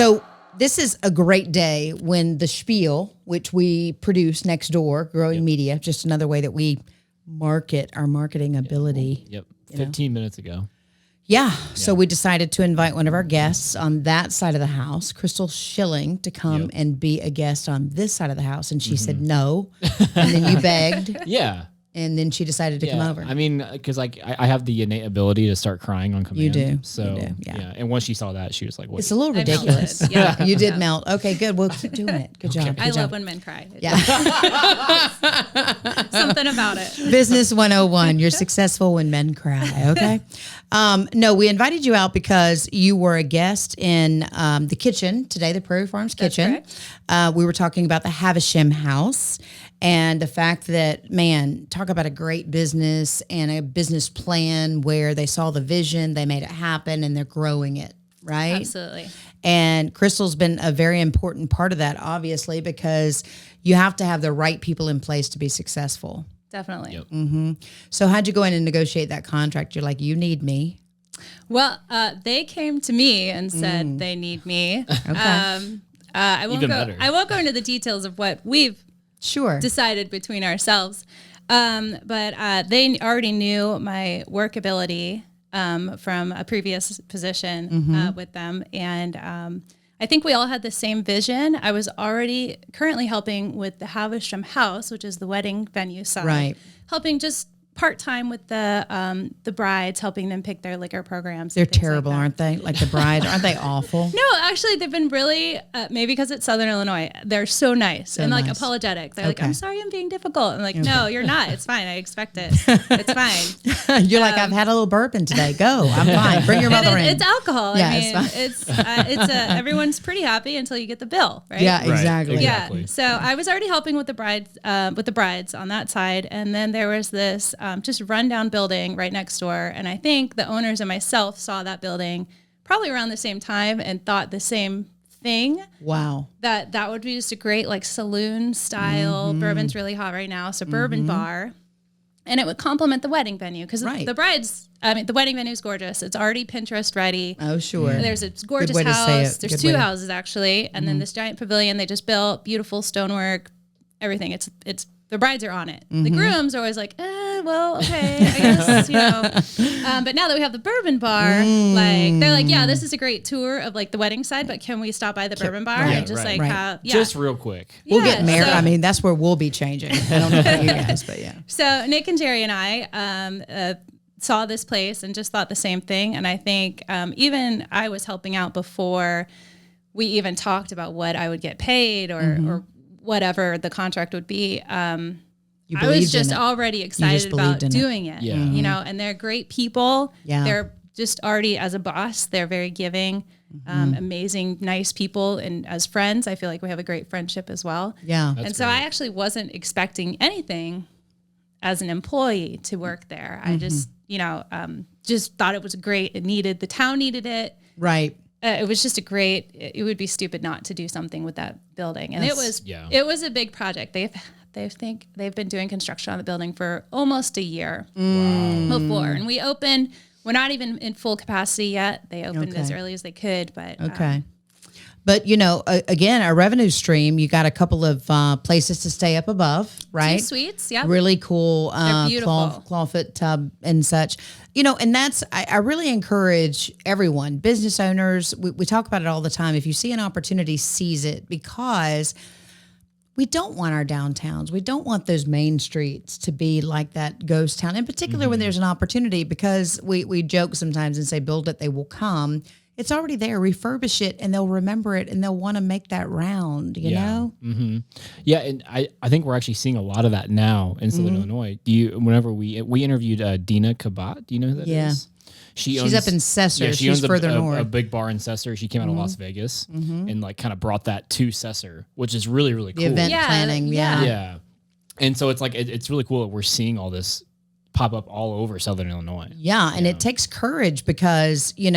So this is a great day when the spiel, which we produce next door, Growing Media, just another way that we market our marketing ability. Yep. 15 minutes ago. Yeah. So we decided to invite one of our guests on that side of the house, Crystal Shilling, to come and be a guest on this side of the house. And she said no. And then you begged. Yeah. And then she decided to come over. I mean, because like I have the innate ability to start crying on command. You do. So You do. Yeah. And once she saw that, she was like, "What?" It's a little ridiculous. melted. Yeah. You did melt. Okay, good. We'll keep doing it. Good job. I love when men cry. Yeah. Something about it. Business 101. You're successful when men cry. Okay. No, we invited you out because you were a guest in the kitchen today, the Prairie Farms kitchen. We were talking about the Havisham house and the fact that, man, talk about a great business and a business plan where they saw the vision, they made it happen, and they're growing it. Right? Absolutely. And Crystal's been a very important part of that, obviously, because you have to have the right people in place to be successful. Definitely. Yep. Mm-hmm. So how'd you go in and negotiate that contract? You're like, you need me. Well, they came to me and said they need me. Okay. I won't Even go. better. I won't go into the details of what we've decided between ourselves. But they already knew my work ability from a previous position with them, and I think we all had the same vision. I was already currently helping with the Havisham house, which is the wedding venue side, helping just part-time with the brides, helping them pick their liquor programs. They're terrible, aren't they? Like the brides, aren't they awful? No, actually, they've been really, maybe because it's Southern Illinois, they're so nice and like apologetic. They're like, I'm sorry I'm being difficult. I'm like, no, you're not. It's fine. I expect it. It's fine. You're like, I've had a little bourbon today. Go. I'm fine. Bring your mother in. It's alcohol. Yeah, I mean, it's everyone's pretty happy until you get the bill, right? Yeah, exactly. Right, Yeah. So I was already helping with the brides on that side, and then there was this just rundown building right next door, and I think the owners and myself saw that building probably around the same time and thought the same thing. Wow. That would be just a great like saloon style. Bourbon's really hot right now, so bourbon bar, and it would complement the wedding venue because the wedding venue is gorgeous. It's already Pinterest ready. Oh, sure. There's a gorgeous way to say house. it. There's two houses actually, and then this giant pavilion they just built, beautiful stonework, everything. It's the brides are on it. The grooms are always like, well, okay, I guess, but now that we have the bourbon bar, like they're like, yeah, this is a great tour of like the wedding side, but can we stop by the bourbon bar and just have, just real quick. We'll get married. I mean, that's where we'll be changing. I don't know about you guys, but yeah. So Nick and Jerry and I saw this place and just thought the same thing. And I think even I was helping out before we even talked about what I would get paid or whatever the contract would be. I was just already excited about doing it, and they're great people. Yeah. They're just already, as a boss, they're very giving, amazing, nice people. And as friends, I feel like we have a great friendship as well. Yeah. And so I actually wasn't expecting anything as an employee to work there. I just thought it was great. The town needed it. Right. It was just it would be stupid not to do something with that building. And it was a big project. They've been doing construction on the building for almost a year before. And we opened, we're not even in full capacity yet. They opened as early as they could, but. But, again, our revenue stream, you got a couple of places to stay up above, right? 2 suites, yeah. Really cool beautiful. clawfoot tub and such. And that's, I really encourage everyone, business owners, we talk about it all the time. If you see an opportunity, seize it, because we don't want our downtowns. We don't want those main streets to be like that ghost town, in particular when there's an opportunity, because we joke sometimes and say, build it, they will come. It's already there. Refurbish it, and they'll remember it, and they'll want to make that round, you know? Mm-hmm. Yeah, and I think we're actually seeing a lot of that now in Southern Illinois. Whenever we interviewed Dina Kabat, do you know who that is? She's up in Cesar. Yeah, she's further north. A big bar in Cesar. She came out of Las Vegas and like kind of brought that to Cesar, which is really, really cool. The event planning, yeah. And so it's like it's really cool that we're seeing all this pop up all over Southern Illinois. Yeah, and it takes courage because, you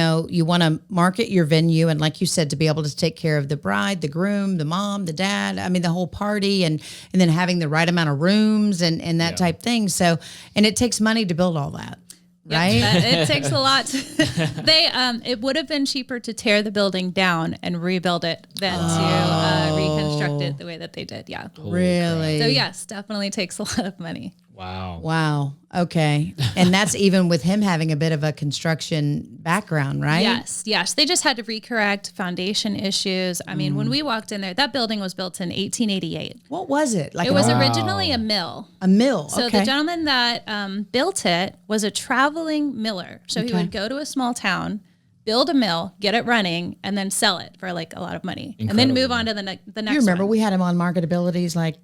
want to market your venue, and like you said, to be able to take care of the bride, the groom, the mom, the dad, the whole party, and then having the right amount of rooms and that type thing. So, and it takes money to build all that. right? It takes a lot. It would have been cheaper to tear the building down and rebuild it than to reconstruct it the way that they did. Yeah. Really? So yes, definitely takes a lot of money. Wow. Wow. Okay. And that's even with him having a bit of a construction background, right? Yes. They just had to recorrect foundation issues. I mean, when we walked in there, that building was built in 1888. What was it? Like It was originally a mill. a mill. So okay. the gentleman that built it was a traveling miller. So he Okay. would go to a small town, build a mill, get it running, and then sell it for like a lot of money. And then move on to the next You remember one. we had him on MarketAbilities like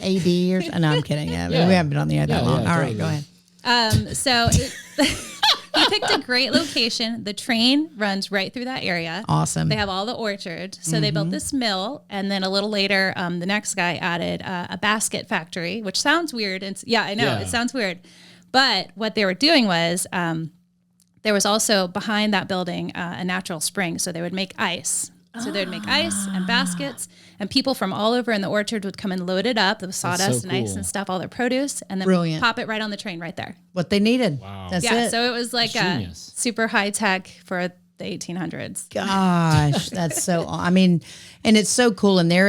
AD or no, I'm kidding. Yeah, we haven't been on the air that long. All right, go ahead. So he picked a great location. The train runs right through that area. Awesome. They have all the orchards. So they built this mill. And then a little later, the next guy added a basket factory, which sounds weird. And I know it sounds weird. But what they were doing was there was also behind that building a natural spring. So they would make ice. So they'd make ice and baskets, and people from all over in the orchard would come and load it up with sawdust and ice and stuff, all their produce, and then pop it right on the train right there. What they needed. Wow. That's Yeah, it. so it was like a super high tech for the 1800s. Gosh, that's so. I mean, and it's so cool. And there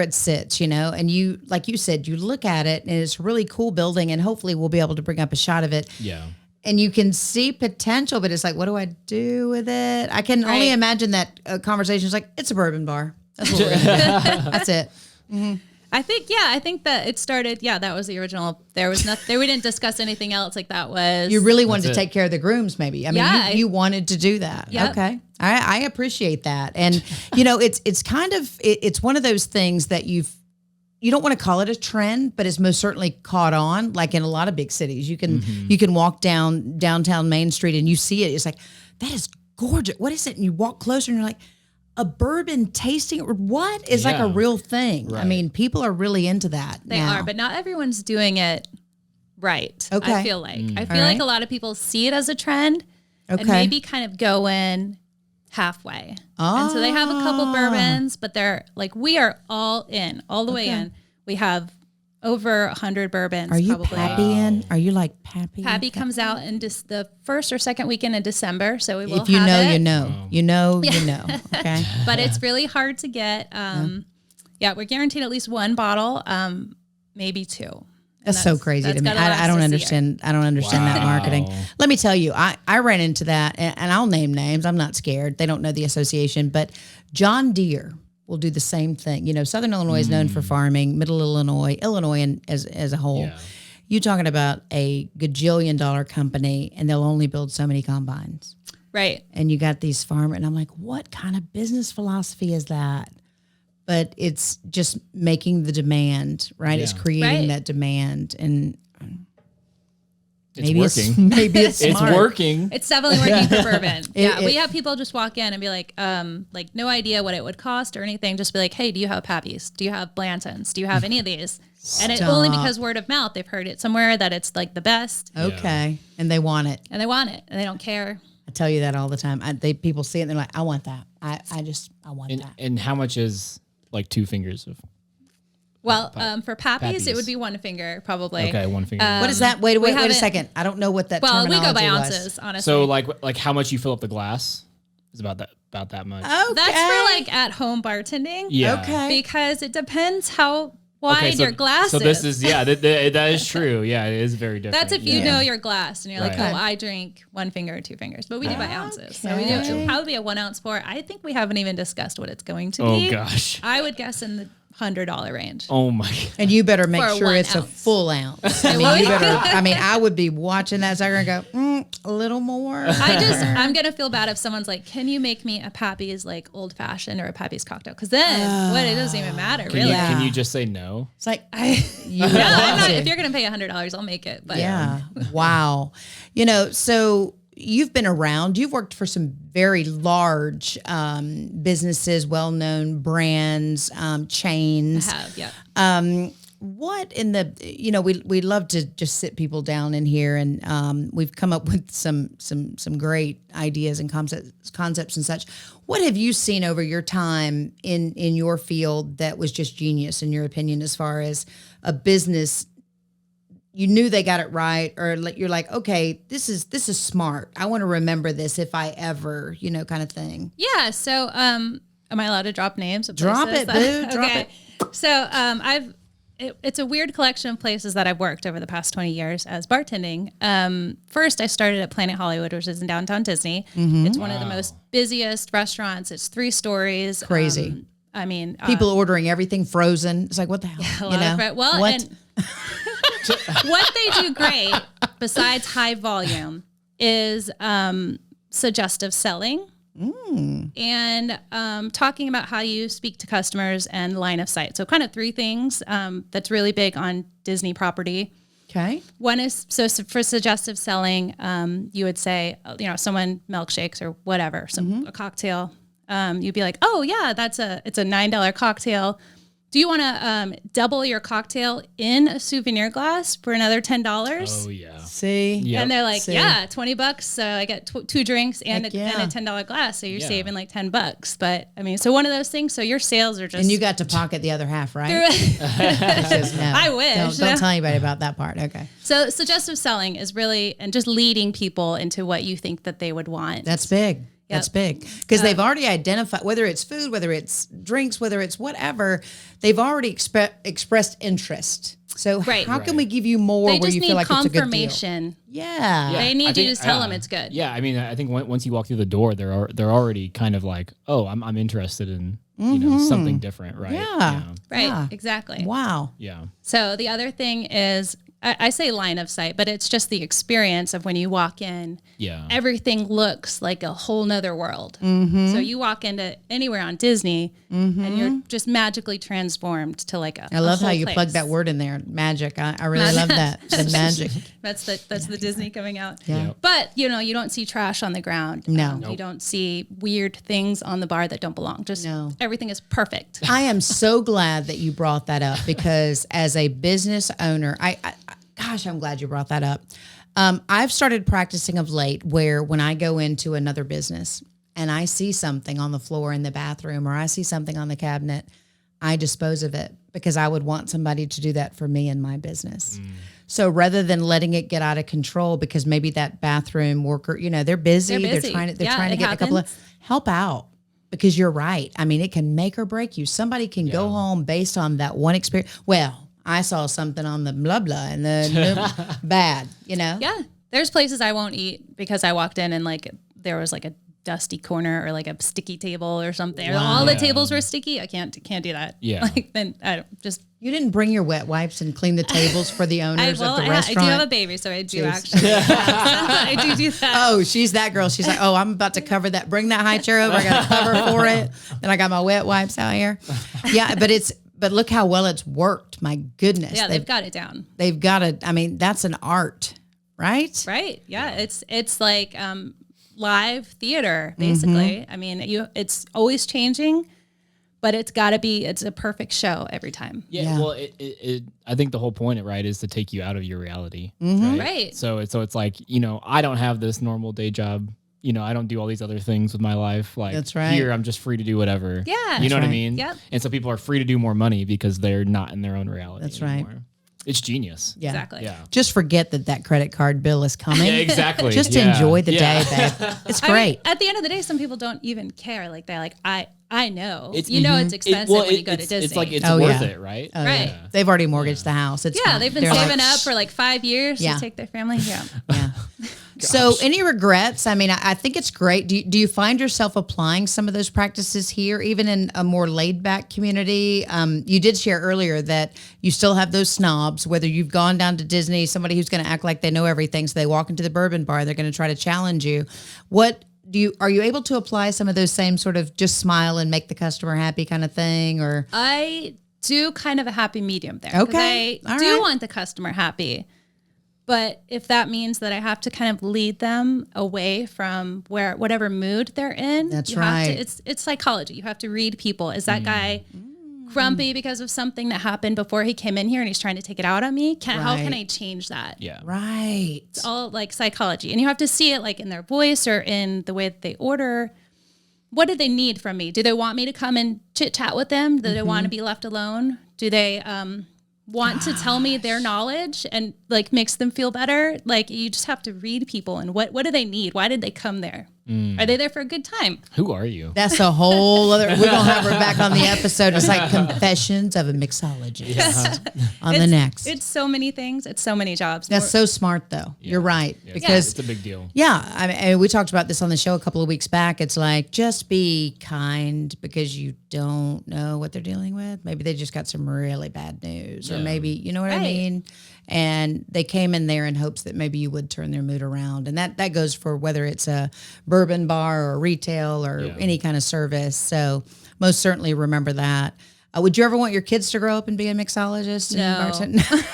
it sits, you know. And you, like you said, you look at it, and it's a really cool building. And hopefully, we'll be able to bring up a shot of it. Yeah. And you can see potential, but it's like, what do I do with it? I can only imagine that conversation is like, it's a bourbon bar. That's what we're gonna do. That's it. Mm-hmm. I think that it started. Yeah, that was the original. There was nothing. We didn't discuss anything else. Like that was. You really wanted to take care of the grooms, maybe. I mean, Yeah, you wanted to do that. Yep. Okay, I appreciate that, and you know, it's kind of it's one of those things that you don't want to call it a trend, but it's most certainly caught on. Like in a lot of big cities, you can walk downtown Main Street and you see it. It's like, that is gorgeous. What is it? And you walk closer and you're like, a bourbon tasting, or what is like a real thing. Right. I mean, people are really into that. They now. are, but not everyone's doing it right. Okay. I feel like like a lot of people see it as a trend and Okay. maybe kind of go in halfway. And so they have a couple bourbons, but they're like, we are all in, all the way in. We have over 100 bourbons. Are you probably. Pappy in? Are you like Pappy? Pappy comes out in the first or second weekend in December, so we will If you have know, it. you know. You know, you know. Okay. But it's really hard to get. We're guaranteed at least one bottle, maybe two. That's so crazy to me. I don't understand. I don't understand that marketing. Let me tell you, I ran into that, and I'll name names. I'm not scared. They don't know the association, but John Deere will do the same thing. You know, Southern Illinois is known for farming. Middle Illinois, as a whole. Yeah. You're talking about a gajillion-dollar company, and they'll only build so many combines. Right. And you got these farmers, and I'm like, what kind of business philosophy is that? But it's just making the demand, right? Yeah. It's creating Right. that demand, and It's working. Maybe it's It's smart. working. It's definitely working for bourbon. Yeah, it- we have people just walk in and be like no idea what it would cost or anything. Just be like, hey, do you have Pappies? Do you have Blantons? Do you have any of these? And it's only because word of mouth. They've heard it somewhere that it's like the best, Okay, and they want it. and they want it, and they don't care. I tell you that all the time. People see it and they're like, I want that. I want And, that. and how much is like 2 fingers of? Well, for Pappies, Pappies. it would be one finger probably. Okay, 1 finger. What is that? Wait a haven't- second. I don't know what that Well, we go by terminology was. ounces, honestly. so like how much you fill up the glass is about that much. Okay. That's for like at home bartending. Yeah. Okay. Because it depends how wide Okay, so, your glass so is. this is that is true. Yeah, it is very different. That's if you yeah. know your glass and you're like, Right. oh, I drink 1 finger or 2 fingers, but we do by ounces. So we Okay. do probably a 1 ounce pour. I think we haven't even discussed what it's going to Oh be. gosh. I would guess in the $100 range. Oh my God. And you better make For sure 1 it's a ounce. full ounce. I mean, you better. I mean, I would be watching that sucker and go, a little more. I'm going to feel bad if someone's like, can you make me a Pappy's like old fashioned or a Pappy's cocktail? Because then it doesn't even matter, really. Yeah. Can you just say no? It's like, No, I'm not, if you're going to pay $100, I'll make it. But yeah. Wow. You know, so you've been around. You've worked for some very large businesses, well-known brands, chains. I have, yeah. What in the, you know, we love to just sit people down in here, and we've come up with some great ideas and concepts and such. What have you seen over your time in your field that was just genius in your opinion, as far as a business, you knew they got it right, or you're like, okay, this is smart. I want to remember this if I ever, kind of thing. Yeah. So, am I allowed to drop names? Drop it, boo. Drop it. So, it's a weird collection of places that I've worked over the past 20 years as bartending. First, I started at Planet Hollywood, which is in downtown Disney. It's one of the most busiest restaurants. It's 3 stories. Crazy. People ordering everything frozen. It's like, what the hell? And what they do great, besides high volume, is suggestive selling and talking about how you speak to customers and line of sight. So kind of 3 things that's really big on Disney property. Okay. One is, so for suggestive selling, you would say, someone milkshakes or whatever, a cocktail. You'd be like, oh yeah, it's a $9 cocktail. Do you want to double your cocktail in a souvenir glass for another $10? Oh yeah. See? Yep. And they're like, yeah, $20. So I get 2 drinks and a $10 glass. So you're saving like $10. But so one of those things. So your sales are just. And you got to pocket the other half, right? I wish. Don't tell anybody about that part. Okay. So suggestive selling is really, and just leading people into what you think that they would want. That's big. Yep. That's big because they've already identified, whether it's food, whether it's drinks, whether it's whatever, they've already expressed interest. So how can we give you more where you feel like it's a good deal? Yeah. They need you to just tell them it's good. Yeah. I think once you walk through the door, they're already kind of like, oh, I'm interested in something different, right? Yeah. Right. Yeah. Exactly. Wow. Yeah. So the other thing is, I say line of sight, but it's just the experience of when you walk in. Yeah. Everything looks like a whole nother world. Mm-hmm. So you walk into anywhere on Disney and you're just magically transformed to like a. I love how you place. plug that word in there, magic. I really love that. The magic. That's the Disney coming out. Yeah. Yep. But you don't see trash on the ground. No. You don't see weird things on the bar that don't belong. Just everything is perfect. I am so glad that you brought that up because as a business owner, gosh, I'm glad you brought that up. I've started practicing of late where when I go into another business and I see something on the floor in the bathroom or I see something on the cabinet, I dispose of it because I would want somebody to do that for me in my business. So rather than letting it get out of control because maybe that bathroom worker, they're busy. They're trying to get a couple of help out. Because you're right. It can make or break you. Somebody can go home based on that one experience. Well, I saw something on the blah, blah, and the bad, Yeah. There's places I won't eat because I walked in and there was a dusty corner or a sticky table or something. Wow. All the tables were sticky. I can't do that. Yeah. Then I don't just. You didn't bring your wet wipes and clean the tables for the owners of the restaurant? I do have a baby, so I do actually. I do that. Oh, she's that girl. She's like, oh, I'm about to cover that. Bring that high chair over. I got to cover for it. Then I got my wet wipes out here. Yeah, but look how well it's worked. My goodness. Yeah, they've got it down. They've got it. That's an art, right? Right. Yeah. It's like live theater, basically. It's always changing, but it's a perfect show every time. Yeah. Well, I think the whole point, right, is to take you out of your reality. Right. So it's like, I don't have this normal day job. I don't do all these other things with my life. Like that's right. Here, I'm just free to do whatever. Yeah. You know what I mean? Yep. And so people are free to do more money because they're not in their own reality. That's anymore. right. It's genius. Yeah. Exactly. Yeah. Just forget that credit card bill is coming. Yeah, exactly. Just enjoy the day, babe. It's great. At the end of the day, some people don't even care. Like they're like, I know. It's expensive when you go to Disney. It's like it's worth it, right? Right. Yeah. They've already mortgaged the house. It's fine. They've been saving up for 5 years to take their family. Yeah. Yeah. So any regrets? I think it's great. Do you find yourself applying some of those practices here, even in a more laid back community? You did share earlier that you still have those snobs, whether you've gone down to Disney, somebody who's going to act like they know everything. So they walk into the Bourbon bar, they're going to try to challenge you. Are you able to apply some of those same sort of just smile and make the customer happy kind of thing? Or I do kind of a happy medium there. Okay. I do want the customer happy. But if that means that I have to kind of lead them away from whatever mood they're in, that's right. It's psychology. You have to read people. Is that guy grumpy because of something that happened before he came in here and he's trying to take it out on me? How can I change that? Yeah. Right. It's all psychology. And you have to see it in their voice or in the way that they order. What do they need from me? Do they want me to come and chit chat with them? Do they want to be left alone? Do they want to tell me their knowledge and like makes them feel better. Like you just have to read people and what do they need? Why did they come there? Are they there for a good time? Who are you? That's a whole other. We're gonna have her back on the episode. It's like Confessions of a Mixologist on the next. It's so many things. It's so many jobs. That's so smart, though. You're right, Because it's a big deal. Yeah, I mean, we talked about this on the show a couple of weeks back. It's like just be kind because you don't know what they're dealing with. Maybe they just got some really bad news, or maybe you know what I mean. And they came in there in hopes that maybe you would turn their mood around. And that goes for whether it's a bourbon bar or retail or any kind of service. So most certainly remember that. Would you ever want your kids to grow up and be a mixologist and bartender?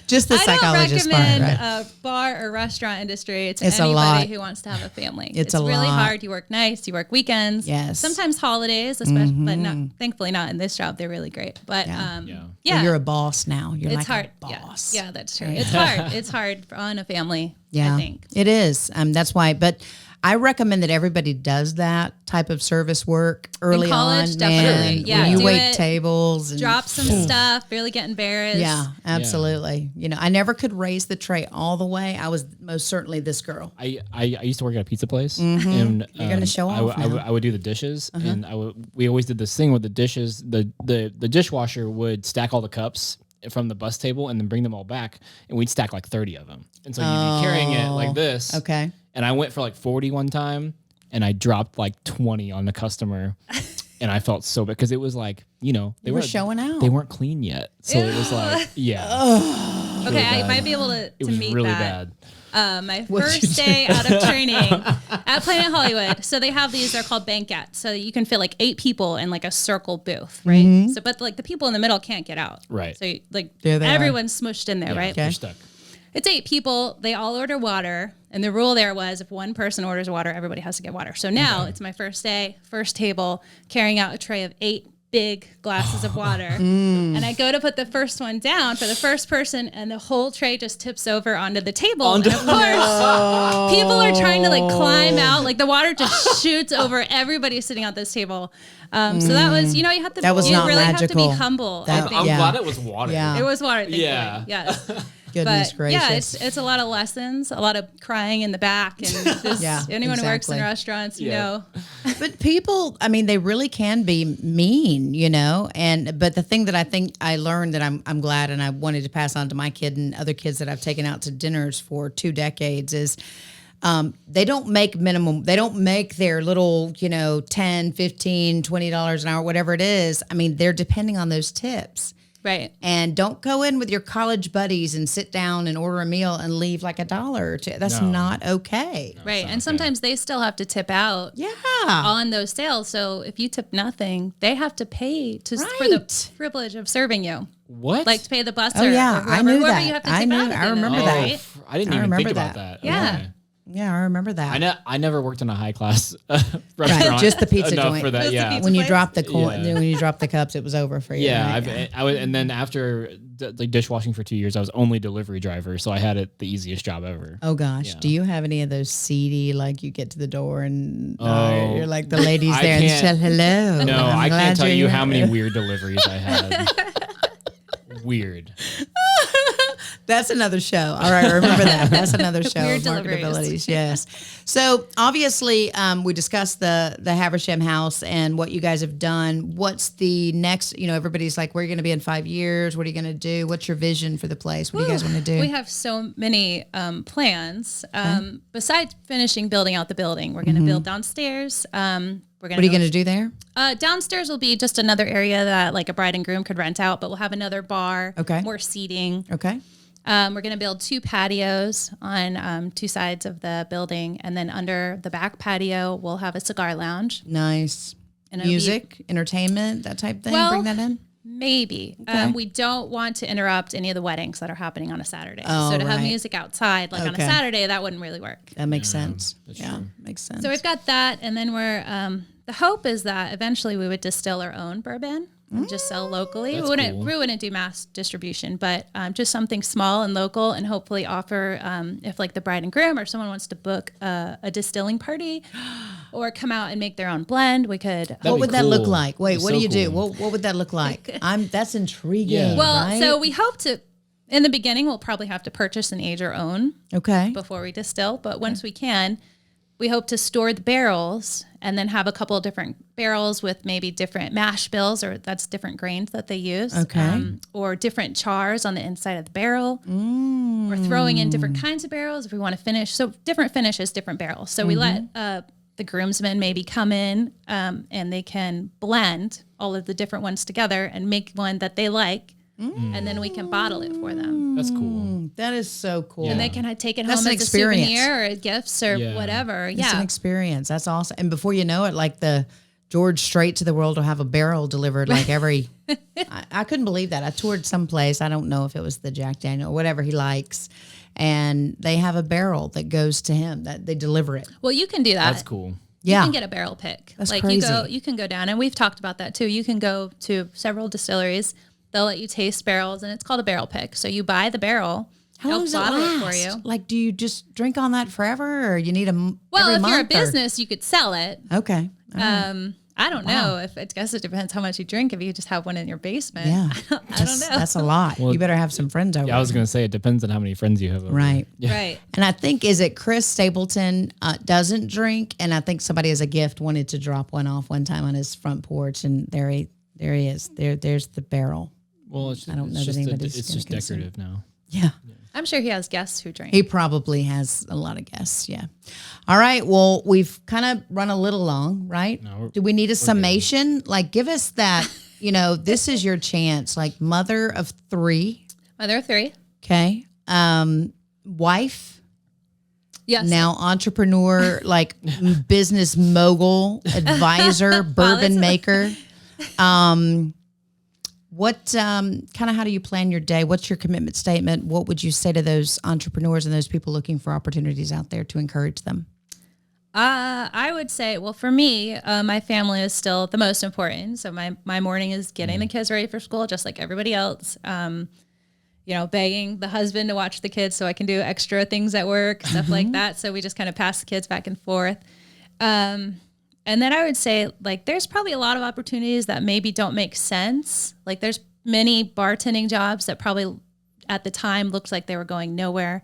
Just the psychologist part, right? I don't recommend a bar or restaurant industry to It's a anybody lot. who wants to have a family. It's a really really lot. hard. You work nights, you work weekends. Yes. Sometimes holidays, especially, but not, thankfully not in this job. They're really great. But Well, you're a boss now. You're it's like hard. a boss. Yeah, that's true. It's hard. It's hard on a family. Yeah, I think it is. That's why. But I recommend that everybody does that type of service work early college, on. definitely. Man, Yeah, when you do wait it. tables and drop some stuff, really get embarrassed. Yeah, absolutely. You know, I never could raise the tray all the way. I was most certainly this girl. I used to work at a pizza place, and You're gonna show off now. I would do the dishes, and we always did this thing with the dishes. The dishwasher would stack all the cups from the bus table and then bring them all back, and we'd stack like 30 of them. And so you'd be carrying it like this. Okay. And I went for like 40 one time, and I dropped like 20 on the customer. And I felt so bad because it was like, they were showing out. They weren't clean yet. So it was like, Okay, I might be able to it was meet really that. bad. My first day out of training at Planet Hollywood. So they have these, they're called banquettes. So you can fit like 8 people in like a circle booth, right? So, but like the people in the middle can't get out. Right. So like There they are. everyone's smushed in there, right? You're stuck. It's 8 people. They all order water. And the rule there was if one person orders water, everybody has to get water. So now it's my first day, first table, carrying out a tray of 8 big glasses of water. And I go to put the first one down for the first person, and the whole tray just tips over onto the table. And of course, people are trying to like climb out. Like the water just shoots over everybody sitting at this table. So that was, you have to, That was you not really magical. have to be humble. I That- think. I'm Yeah. glad it was water. Yeah. It was water. Thankfully. Yeah. Yes. Goodness But gracious. yeah, it's a lot of lessons, a lot of crying in the back, and just anyone who works in exactly. restaurants, you know. But people, I mean, they really can be mean, but the thing that I think I learned that I'm glad and I wanted to pass on to my kid and other kids that I've taken out to dinners for 2 decades is they don't make minimum. They don't make their little, $10, $15, $20 an hour, whatever it is. I mean, they're depending on those tips. Right. And don't go in with your college buddies and sit down and order a meal and leave like $1 or $2. That's not okay. Right. And sometimes they still have to tip out on those sales. So if you tip nothing, they have to pay for the privilege of serving you. What? Like to pay the busser. Oh, yeah. Or whoever, I knew whoever that. You have to I tip knew- out at I the end of remember the that. day, right? I didn't I even think remember about that. that. Yeah. Okay. Yeah, I remember that. I never worked in a high class restaurant. Right, just the pizza enough joint. for that. Just the Yeah. pizza When you place? drop the coin, Yeah. when you drop the cups, it was over for you. Yeah, right? I was, and then after like dishwashing for 2 years, I was only delivery driver, so I had it the easiest job ever. Oh gosh, Yeah. do you have any of those seedy like you get to the door and Oh. you're like the ladies I there and can't- said hello? No, I'm I glad can't tell you're you here." how many weird deliveries I had. Weird. That's another show. All right, remember that. That's another show. Weird of deliveries. MarketAbilities. Yes. So obviously, we discussed the Havisham house and what you guys have done. What's the next? Everybody's like, "Where are you going to be in 5 years? What are you going to do? What's your vision for the place? What do you guys want to do?" We have so many plans. Besides finishing building out the building, we're going to build downstairs. What are you going to do there? Downstairs will be just another area that like a bride and groom could rent out, but we'll have another bar, Okay. more seating. Okay. We're going to build 2 patios on 2 sides of the building. And then under the back patio, we'll have a cigar lounge. Nice. And it'll be- Music, entertainment, that type thing. Well, Bring that in. Maybe. Okay. We don't want to interrupt any of the weddings that are happening on a Saturday. Oh, so to have right. music outside, like on a Okay. Saturday, that wouldn't really work. That makes sense. that's Yeah, true. makes sense. So we've got that. And then we're, the hope is that eventually we would distill our own bourbon and just sell locally. That's We wouldn't, cool. we wouldn't do mass distribution, but just something small and local, and hopefully offer, if like the bride and groom or someone wants to book a distilling party, or come out and make their own blend. We could. What would that cool. look like? Wait, That'd be what so do you do? cool. What would that look like? That's intriguing. Yeah. Well, right? so we hope to. In the beginning, we'll probably have to purchase and age our own Okay. before we distill. But once we can, we hope to store the barrels and then have a couple of different barrels with maybe different mash bills, or that's different grains that they use. Okay. Or different chars on the inside of the barrel. Or throwing in different kinds of barrels if we want to finish. So different finishes, different barrels. So we let the groomsmen maybe come in and they can blend all of the different ones together and make one that they like. And then we can bottle it for them. That's cool. That is so cool. And they can take it That's home an as a experience. souvenir or gifts or Yeah. whatever. It's an experience. That's awesome. And before you know it, like the George Strait to the World will have a barrel delivered like every. I couldn't believe that. I toured someplace. I don't know if it was the Jack Daniel or whatever he likes, and they have a barrel that goes to him. That they deliver it. Well, you can do that. That's cool. Yeah, You can get a barrel pick. That's like crazy. you can go down, and we've talked about that too. You can go to several distilleries. They'll let you taste barrels, and it's called a barrel pick. So you buy the barrel. How long does it bottle last? it for you. Like, do you just drink on that forever, or you need Well, every if you're a month, or- business, you could sell it. Okay. I don't know if I guess it depends how much you drink. If you just have one in your basement, Yeah. I don't know. That's a lot. You better have some friends over. Yeah, I was gonna say it depends on how many friends you have. Over. Right. Right. And I think, is it Chris Stapleton doesn't drink? And I think somebody as a gift wanted to drop one off one time on his front porch. And there he is. There's the barrel. Well, it's, I don't know it's that just anybody's it's gonna just consume. decorative now. Yeah. I'm sure he has guests who drink. He probably has a lot of guests. Yeah. All right. Well, we've kind of run a little long, right? No, Do we need a summation? Like, give us that, this is your chance. Like, mother of 3. Mother of 3. Okay. Wife. Yes. Now entrepreneur, like business mogul, advisor, bourbon maker. What kind of, how do you plan your day? What's your commitment statement? What would you say to those entrepreneurs and those people looking for opportunities out there to encourage them? I would say, well, for me, my family is still the most important. So my morning is getting the kids ready for school, just like everybody else. Begging the husband to watch the kids so I can do extra things at work, stuff like that. So we just kind of pass the kids back and forth. And then I would say, like, there's probably a lot of opportunities that maybe don't make sense. Like, there's many bartending jobs that probably at the time looked like they were going nowhere.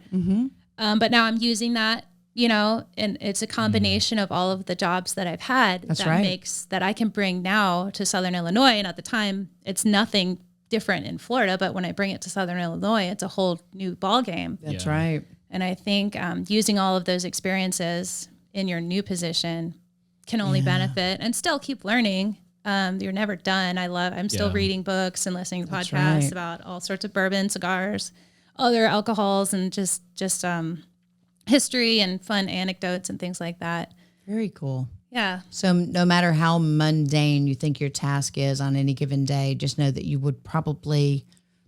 But now I'm using that, and it's a combination of all of the jobs that I've had that I can bring now to Southern Illinois. And at the time, it's nothing different in Florida, but when I bring it to Southern Illinois, it's a whole new ball game. That's right. And I think using all of those experiences in your new position can only benefit, and still keep learning. You're never done. I'm still reading books and listening to podcasts about all sorts of bourbon, cigars, other alcohols, and just history and fun anecdotes and things like that. Very cool. Yeah. So no matter how mundane you think your task is on any given day, just know that you would probably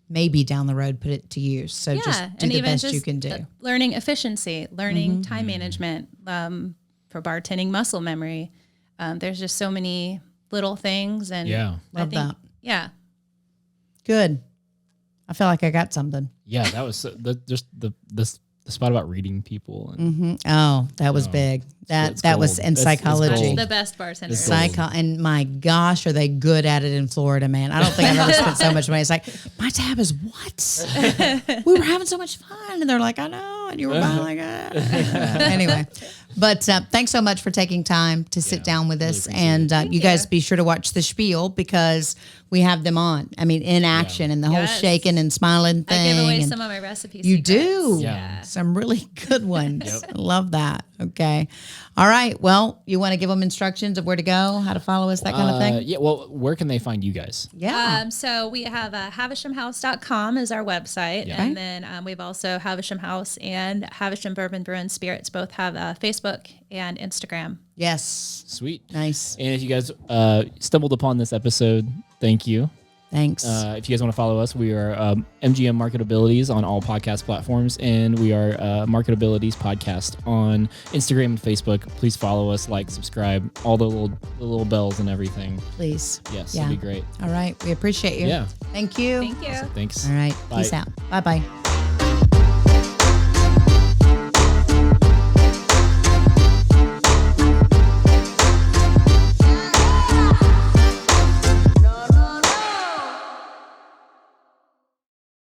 maybe down the road put it to use. So just do the best you can do. Learning efficiency, learning time management, for bartending, muscle memory. There's just so many little things, and Love that. Yeah. Good. I feel like I got something. Yeah, that was the spot about reading people. And Oh, that was big. It's That was gold. in That's psychology. gold. The best bartender. It's gold. And my gosh, are they good at it in Florida, man? I don't think I've ever spent so much money. It's like, my tab is what? We were having so much fun, and they're like, I know, and you were buying like anyway. But thanks so much for taking time to sit down with us, and you guys be sure to watch the spiel because we have them on. I mean, in action and the whole shaking and smiling thing. I give away and some of my recipes. you do. Yeah. Some really good ones. I love that. Okay. All right. Well, you want to give them instructions of where to go, how to follow us, that kind of thing? Yeah. Well, where can they find you guys? Yeah. So we have havishamhouse.com is our website. Yeah. And then we've also Havisham House and Havisham Bourbon Brew and Spirits both have Facebook and Instagram. Yes. Sweet. Nice. And if you guys stumbled upon this episode, thank you. Thanks. If you guys want to follow us, we are MGM MarketAbilities on all podcast platforms, and we are MarketAbilities podcast on Instagram and Facebook. Please follow us, like, subscribe, all the little bells and everything. Please. Yes, it'd be great. All right. We appreciate you. Yeah. Thank you. Thank you. Thanks. All right. Bye. Peace out. Bye-bye.